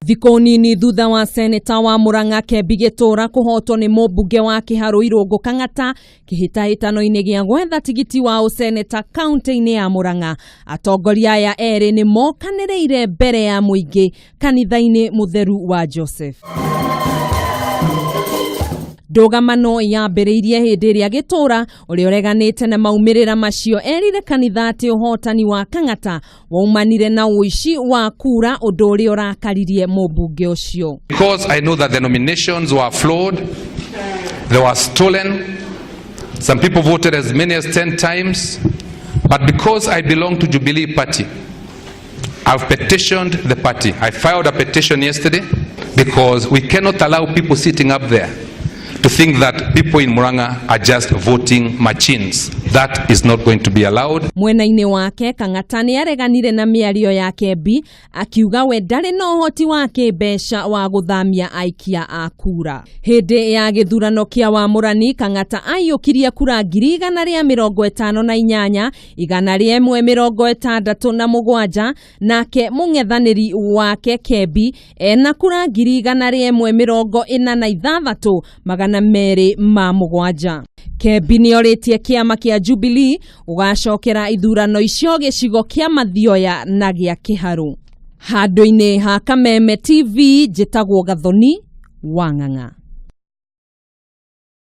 Thikũ nini thutha wa seneta wa Murang'a Kembi Gĩtũra kũhotwo nĩ mũmbunge wa Kĩharũ Irũngũ Kang'ata kĩhĩtahĩtano-inĩ gĩa gwetha tigiti wa ũseneta kaunti-inĩ ya Murang'a, atongoria aya erĩ nĩ mokanĩrĩire mbere ya mũingĩ kanitha-inĩ mũtheru wa Joseph. Ndũgamano yambĩrĩirie hĩndĩ ĩrĩa Gĩtũra ũrĩa ũreganĩte na maumĩrĩra macio erire kanitha atĩ ũhotani wa Kang'ata waumanire na ũici wa kura ũndũ ũrĩa ũrakaririe mũmbunge ũcio. Because I know that the nominations were flawed, they were stolen, some people voted as many as 10 times, but because I belong to Jubilee Party, I've petitioned the party. I filed a petition yesterday because we cannot allow people sitting up there to think that people in Murang'a are just voting machines. That is not going to be allowed. Mwena-inĩ wake Kang'ata nĩ areganire na mĩario ya Kembi akiuga we ndarĩ na ũhoti wa kĩmbeca wa gũthamia aikia a kura. Hĩndĩ ya gĩthurano kĩa wamũrani Kang'ata aiyũkirie kura 158,167 167 nake mũng'ethanĩri wake Kembi ena kura 146,207. Kembi nĩ orĩtie kĩama kĩa Jubilee ũgacokera ithurano icio gĩcigo kĩa Mathioya na gĩa Kĩharũ. Handũ-inĩ ha Kameme TV njĩtagwo Gathoni wa Ng'ang'a.